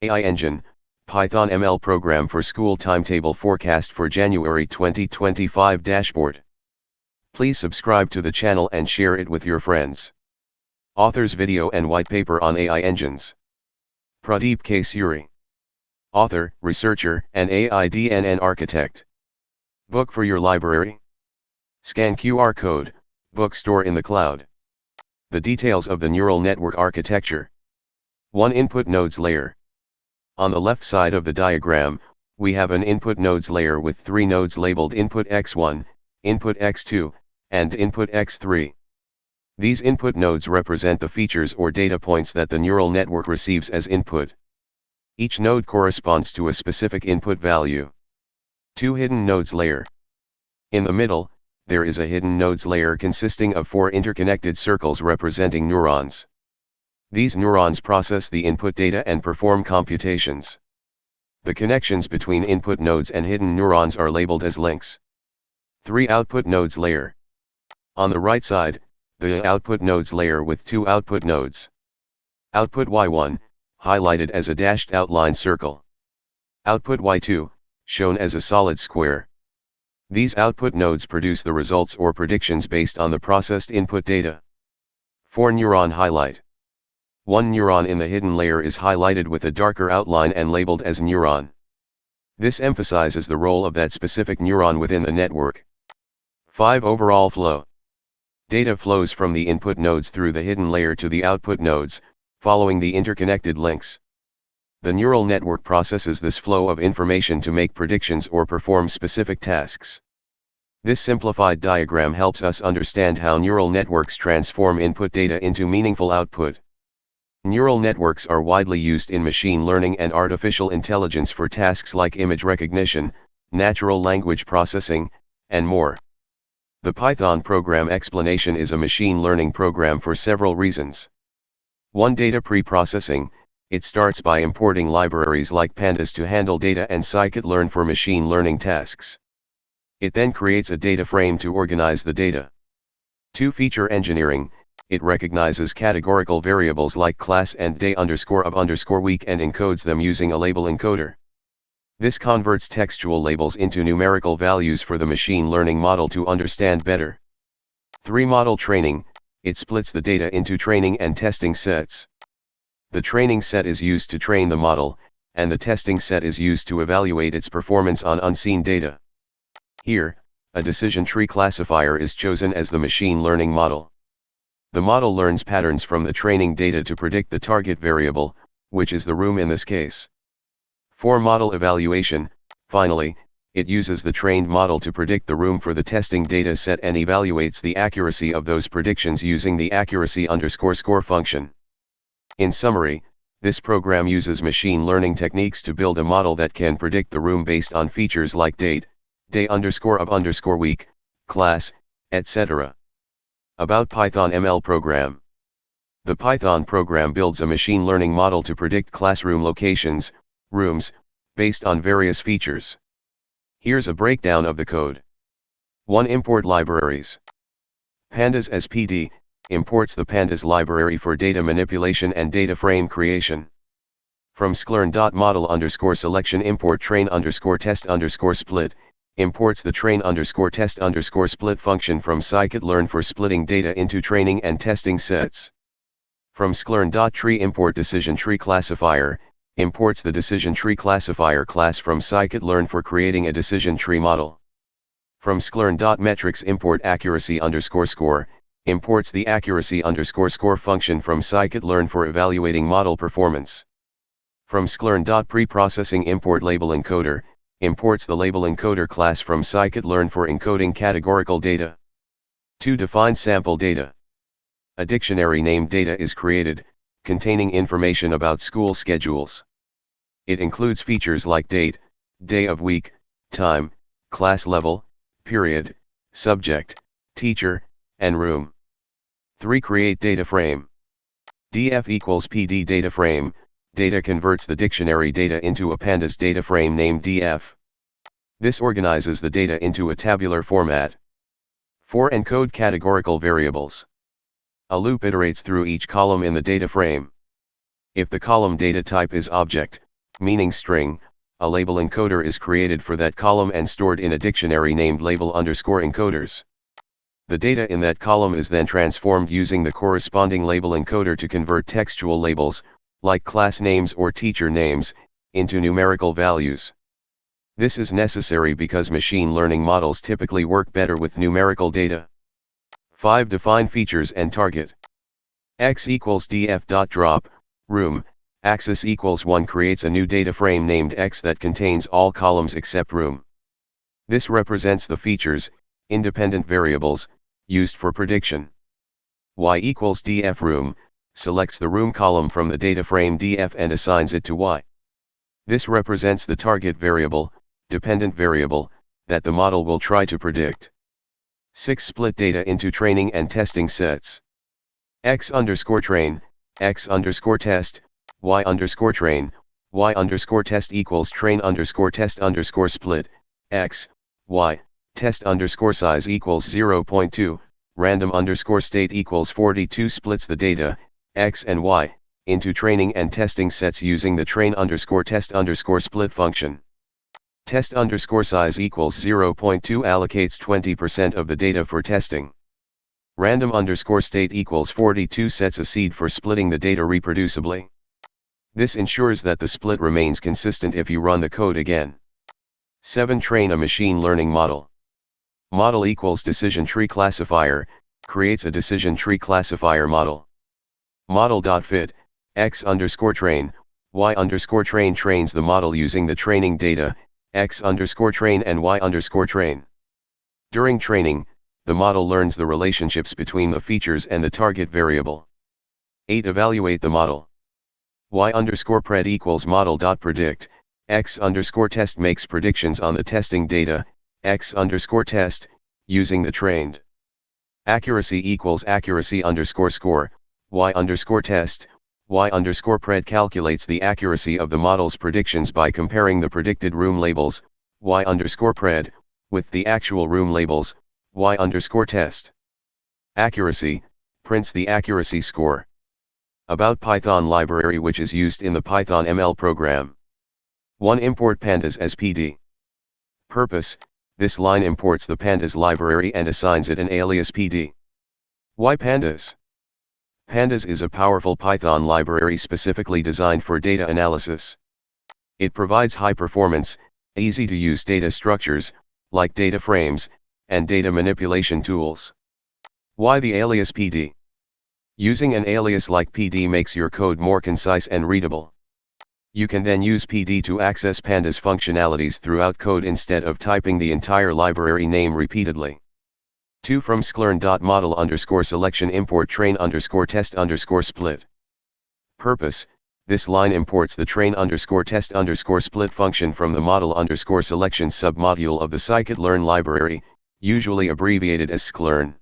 AI Engine, Python ML program for school timetable forecast for January 2025 dashboard. Please subscribe to the channel and share it with your friends. Author's video and white paper on AI engines. Pradeep K. Suri. Author, researcher, and AI-DNN architect. Book for your library. Scan QR code, bookstore in the cloud. The details of the neural network architecture. 1 Input nodes layer. On the left side of the diagram, we have an input nodes layer with 3 nodes labeled input x1, input x2, and input x3. These input nodes represent the features or data points that the neural network receives as input. Each node corresponds to a specific input value. 2 Hidden nodes layer. In the middle, there is a hidden nodes layer consisting of 4 interconnected circles representing neurons. These neurons process the input data and perform computations. The connections between input nodes and hidden neurons are labeled as links. 3 Output nodes layer. On the right side, the output nodes layer with 2 output nodes. Output Y1, highlighted as a dashed outline circle. Output Y2, shown as a solid square. These output nodes produce the results or predictions based on the processed input data. 4 Neuron highlight. 1 neuron in the hidden layer is highlighted with a darker outline and labeled as neuron. This emphasizes the role of that specific neuron within the network. 5 Overall flow. Data flows from the input nodes through the hidden layer to the output nodes, following the interconnected links. The neural network processes this flow of information to make predictions or perform specific tasks. This simplified diagram helps us understand how neural networks transform input data into meaningful output. Neural networks are widely used in machine learning and artificial intelligence for tasks like image recognition, natural language processing, and more. The Python program explanation is a machine learning program for several reasons. 1 Data pre-processing. It starts by importing libraries like pandas to handle data and scikit-learn for machine learning tasks. It then creates a data frame to organize the data. 2 Feature engineering. It recognizes categorical variables like class and day_of_week and encodes them using a label encoder. This converts textual labels into numerical values for the machine learning model to understand better. 3 Model training. It splits the data into training and testing sets. The training set is used to train the model, and the testing set is used to evaluate its performance on unseen data. Here, a decision tree classifier is chosen as the machine learning model. The model learns patterns from the training data to predict the target variable, which is the room in this case. 4 Model evaluation. Finally, it uses the trained model to predict the room for the testing data set and evaluates the accuracy of those predictions using the accuracy_score function. In summary, this program uses machine learning techniques to build a model that can predict the room based on features like date, day_of_week, class, etc. About Python ML program. The Python program builds a machine learning model to predict classroom locations, rooms, based on various features. Here's a breakdown of the code. 1 Import libraries. Pandas SPD imports the pandas library for data manipulation and data frame creation. From sklearn.model_selection import train_test_split, imports the train_test_split function from scikit-learn for splitting data into training and testing sets. From sklearn.tree import decision tree classifier, imports the decision tree classifier class from scikit-learn for creating a decision tree model. From sklearn.metrics import accuracy_score, imports the accuracy_score function from scikit-learn for evaluating model performance. From sklearn.preprocessing import label encoder, imports the label encoder class from scikit-learn for encoding categorical data. 2 Define sample data. A dictionary named data is created, containing information about school schedules. It includes features like date, day of week, time, class level, period, subject, teacher, and room. 3 Create data frame. df equals pd data frame. Data converts the dictionary data into a pandas data frame named df. This organizes the data into a tabular format. 4 Encode categorical variables. A loop iterates through each column in the data frame. If the column data type is object, meaning string, a label encoder is created for that column and stored in a dictionary named label_encoders. The data in that column is then transformed using the corresponding label encoder to convert textual labels, like class names or teacher names, into numerical values. This is necessary because machine learning models typically work better with numerical data. 5. Define features and target. X equals df.drop, room, axis equals 1 creates a new data frame named X that contains all columns except room. This represents the features, independent variables, used for prediction. Y equals df room, selects the room column from the data frame df and assigns it to Y. This represents the target variable, dependent variable, that the model will try to predict. 6. Split data into training and testing sets. X_train, X_test, Y_train, Y_test equals train_test_split, X, Y, test_size equals 0.2, random_state equals 42 splits the data, X and Y, into training and testing sets using the train_test_split function. Test_size equals 0.2 allocates 20% of the data for testing. Random_state equals 42 sets a seed for splitting the data reproducibly. This ensures that the split remains consistent if you run the code again. 7. Train a machine learning model. Model equals decision tree classifier, creates a decision tree classifier model. Model.fit, X_train, Y_train trains the model using the training data, X_train and Y_train. During training, the model learns the relationships between the features and the target variable. 8. Evaluate the model. Y_pred equals model.predict, X_test makes predictions on the testing data, X_test, using the trained. Accuracy equals accuracy_score, Y_test, Y_pred calculates the accuracy of the model's predictions by comparing the predicted room labels, Y_pred, with the actual room labels, Y_test. Accuracy, prints the accuracy score. About Python library which is used in the Python ML program. 1. Import pandas as PD. Purpose, this line imports the pandas library and assigns it an alias PD. Why pandas? Pandas is a powerful Python library specifically designed for data analysis. It provides high performance, easy to use data structures, like data frames, and data manipulation tools. Why the alias PD? Using an alias like PD makes your code more concise and readable. You can then use PD to access pandas functionalities throughout code instead of typing the entire library name repeatedly. 2. From sklearn.model_selection import train_test_split. Purpose, this line imports the train_test_split function from the model_selection submodule of the scikit-learn library, usually abbreviated as sklearn.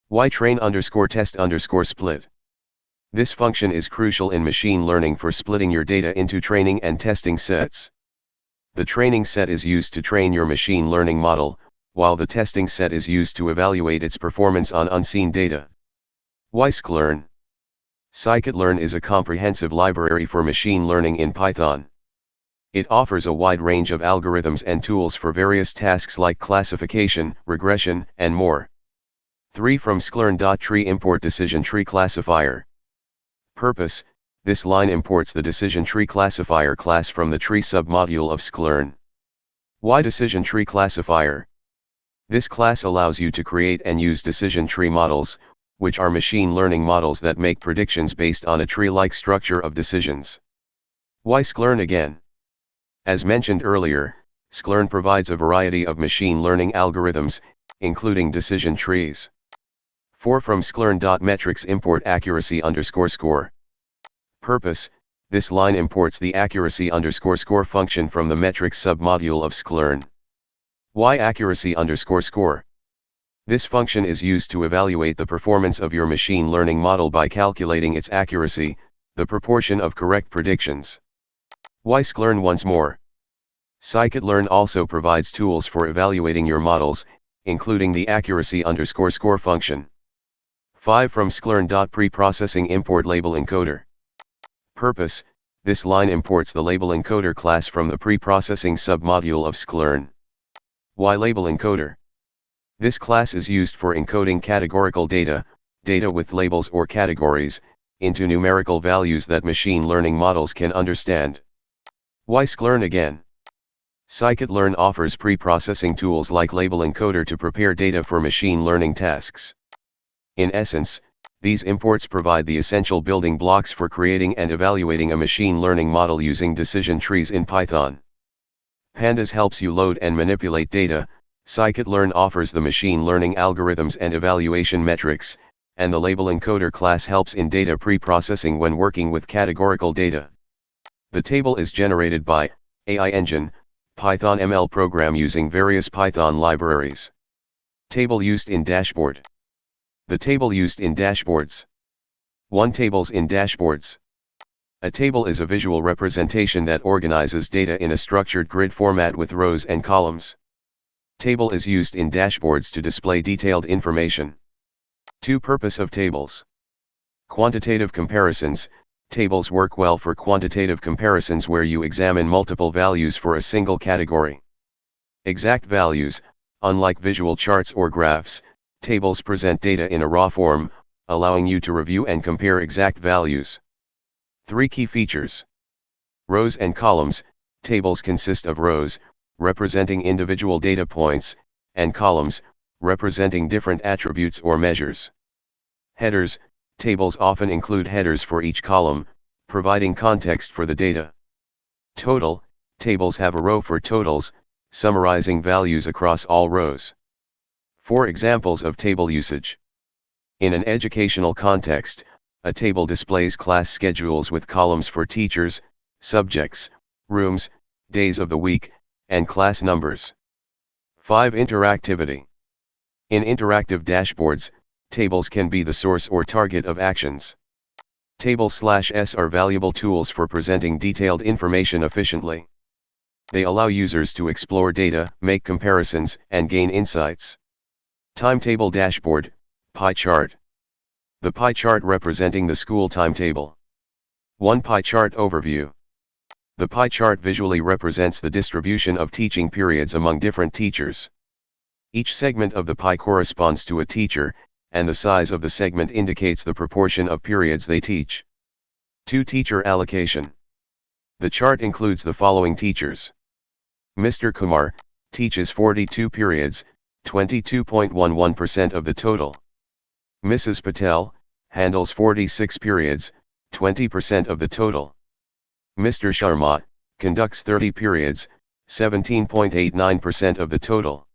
Why train_test_split? This function is crucial in machine learning for splitting your data into training and testing sets. The training set is used to train your machine learning model, while the testing set is used to evaluate its performance on unseen data. Why sklearn? Scikit-learn is a comprehensive library for machine learning in Python. It offers a wide range of algorithms and tools for various tasks like classification, regression, and more. 3. From sklearn.tree import decision tree classifier. Purpose, this line imports the decision tree classifier class from the tree submodule of sklearn. Why decision tree classifier? This class allows you to create and use decision tree models, which are machine learning models that make predictions based on a tree-like structure of decisions. Why sklearn again? As mentioned earlier, sklearn provides a variety of machine learning algorithms, including decision trees. 4. From sklearn.metrics import accuracy_score. Purpose, this line imports the accuracy_score function from the metrics submodule of sklearn. Why accuracy_score? This function is used to evaluate the performance of your machine learning model by calculating its accuracy, the proportion of correct predictions. Why sklearn once more? Scikit-learn also provides tools for evaluating your models, including the accuracy_score function. 5. From sklearn.preprocessing import label encoder. Purpose, This line imports the label encoder class from the pre-processing submodule of sklearn. Why label encoder? This class is used for encoding categorical data, data with labels or categories, into numerical values that machine learning models can understand. Why sklearn again? Scikit-learn offers pre-processing tools like label encoder to prepare data for machine learning tasks. In essence, these imports provide the essential building blocks for creating and evaluating a machine learning model using decision trees in Python. Pandas helps you load and manipulate data, Scikit-learn offers the machine learning algorithms and evaluation metrics, and the label encoder class helps in data pre-processing when working with categorical data. The table is generated by AI Engine, Python ML program using various Python libraries. Table used in dashboard. The table used in dashboards. 1. Tables in dashboards. A table is a visual representation that organizes data in a structured grid format with rows and columns. Table is used in dashboards to display detailed information. 2. Purpose of tables. Quantitative comparisons. Tables work well for quantitative comparisons where you examine multiple values for a single category. Exact values. Unlike visual charts or graphs, tables present data in a raw form, allowing you to review and compare exact values. 3. Key features. Rows and columns. Tables consist of rows, representing individual data points, and columns, representing different attributes or measures. Headers. Tables often include headers for each column, providing context for the data. Total. Tables have a row for totals, summarizing values across all rows. 4 examples of table usage. In an educational context, a table displays class schedules with columns for teachers, subjects, rooms, days of the week, and class numbers. 5. Interactivity. In interactive dashboards, tables can be the source or target of actions. Tables/S are valuable tools for presenting detailed information efficiently. They allow users to explore data, make comparisons, and gain insights. Timetable dashboard, pie chart. The pie chart representing the school timetable. 1. Pie chart overview. The pie chart visually represents the distribution of teaching periods among different teachers. Each segment of the pie corresponds to a teacher, and the size of the segment indicates the proportion of periods they teach. 2. Teacher allocation. The chart includes the following teachers. Mr. Kumar teaches 42 periods, 22.11% of the total. Mrs. Patel handles 46 periods, 20% of the total. Mr. Sharma conducts 30 periods, 17.89% of the total.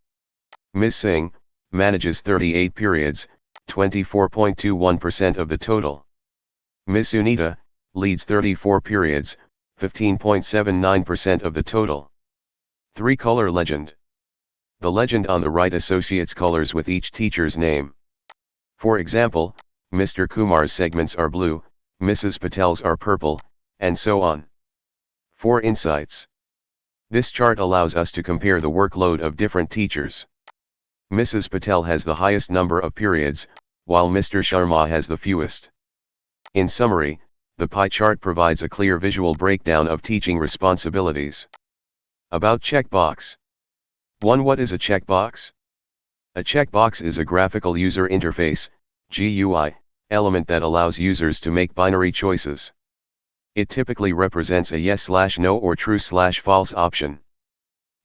Ms. Singh manages 38 periods, 24.21% of the total. Ms. Sunita leads 34 periods, 15.79% of the total. 3. Color legend. The legend on the right associates colors with each teacher's name. For example, Mr. Kumar's segments are blue, Mrs. Patel's are purple, and so on. 4. Insights. This chart allows us to compare the workload of different teachers. Mrs. Patel has the highest number of periods, while Mr. Sharma has the fewest. In summary, the pie chart provides a clear visual breakdown of teaching responsibilities. About checkbox. 1. What is a checkbox? A checkbox is a graphical user interface, GUI, element that allows users to make binary choices. It typically represents a yes/no or true/false option.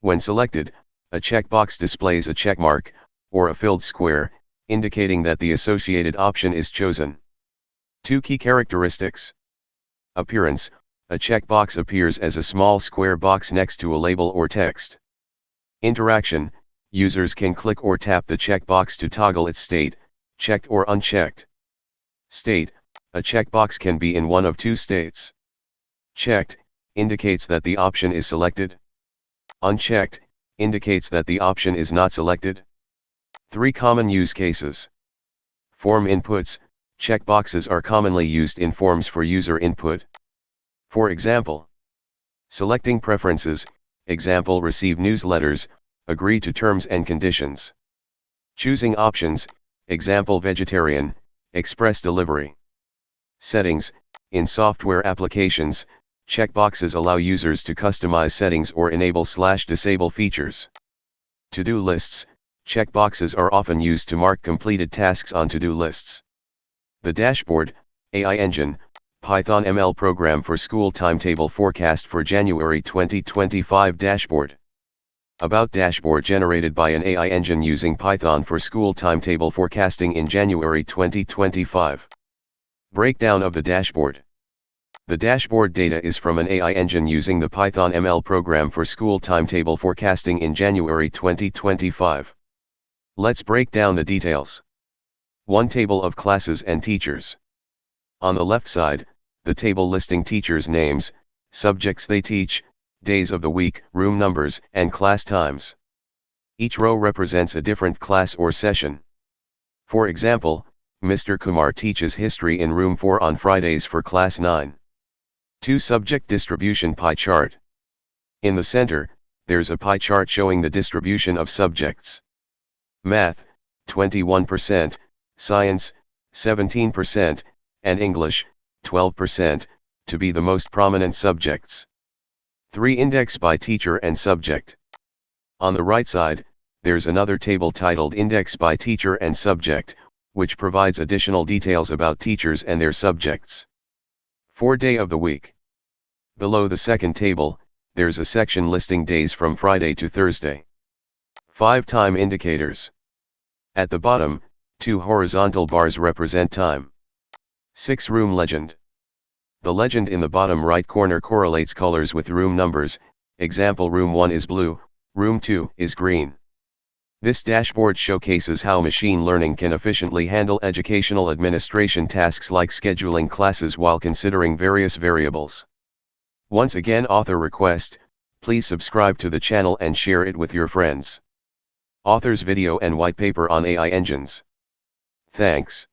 When selected, a checkbox displays a checkmark, or a filled square, indicating that the associated option is chosen. 2. Key characteristics. Appearance. A checkbox appears as a small square box next to a label or text. Interaction. Users can click or tap the checkbox to toggle its state, checked or unchecked. State. A checkbox can be in one of two states. Checked indicates that the option is selected. Unchecked indicates that the option is not selected. 3. Common use cases. Form inputs. Checkboxes are commonly used in forms for user input. For example, selecting preferences, example receive newsletters, agree to terms and conditions. Choosing options, example vegetarian, express delivery. Settings, in software applications, Checkboxes allow users to customize settings or enable/disable features. To-do lists, checkboxes are often used to mark completed tasks on to-do lists. The dashboard, AI engine, Python ML program for school timetable forecast for January 2025 dashboard. About dashboard generated by an AI engine using Python for school timetable forecasting in January 2025. Breakdown of the dashboard. The dashboard data is from an AI engine using the Python ML program for school timetable forecasting in January 2025. Let's break down the details. 1. Table of classes and teachers. On the left side, the table listing teachers' names, subjects they teach, days of the week, room numbers, and class times. Each row represents a different class or session. For example, Mr. Kumar teaches history in room 4 on Fridays for class 9. 2. Subject distribution pie chart. In the center, there's a pie chart showing the distribution of subjects. Math, 21%, Science, 17%, and English, 12%, to be the most prominent subjects. 3. Index by teacher and subject. On the right side, there's another table titled Index by Teacher and Subject, which provides additional details about teachers and their subjects. 4. Day of the week. Below the second table, there's a section listing days from Friday to Thursday. 5. Time indicators. At the bottom, 2 horizontal bars represent time. 6. Room legend. The legend in the bottom right corner correlates colors with room numbers, example room 1 is blue, room 2 is green. This dashboard showcases how machine learning can efficiently handle educational administration tasks like scheduling classes while considering various variables. Once again, author request, please subscribe to the channel and share it with your friends. Author's video and white paper on AI engines. Thanks.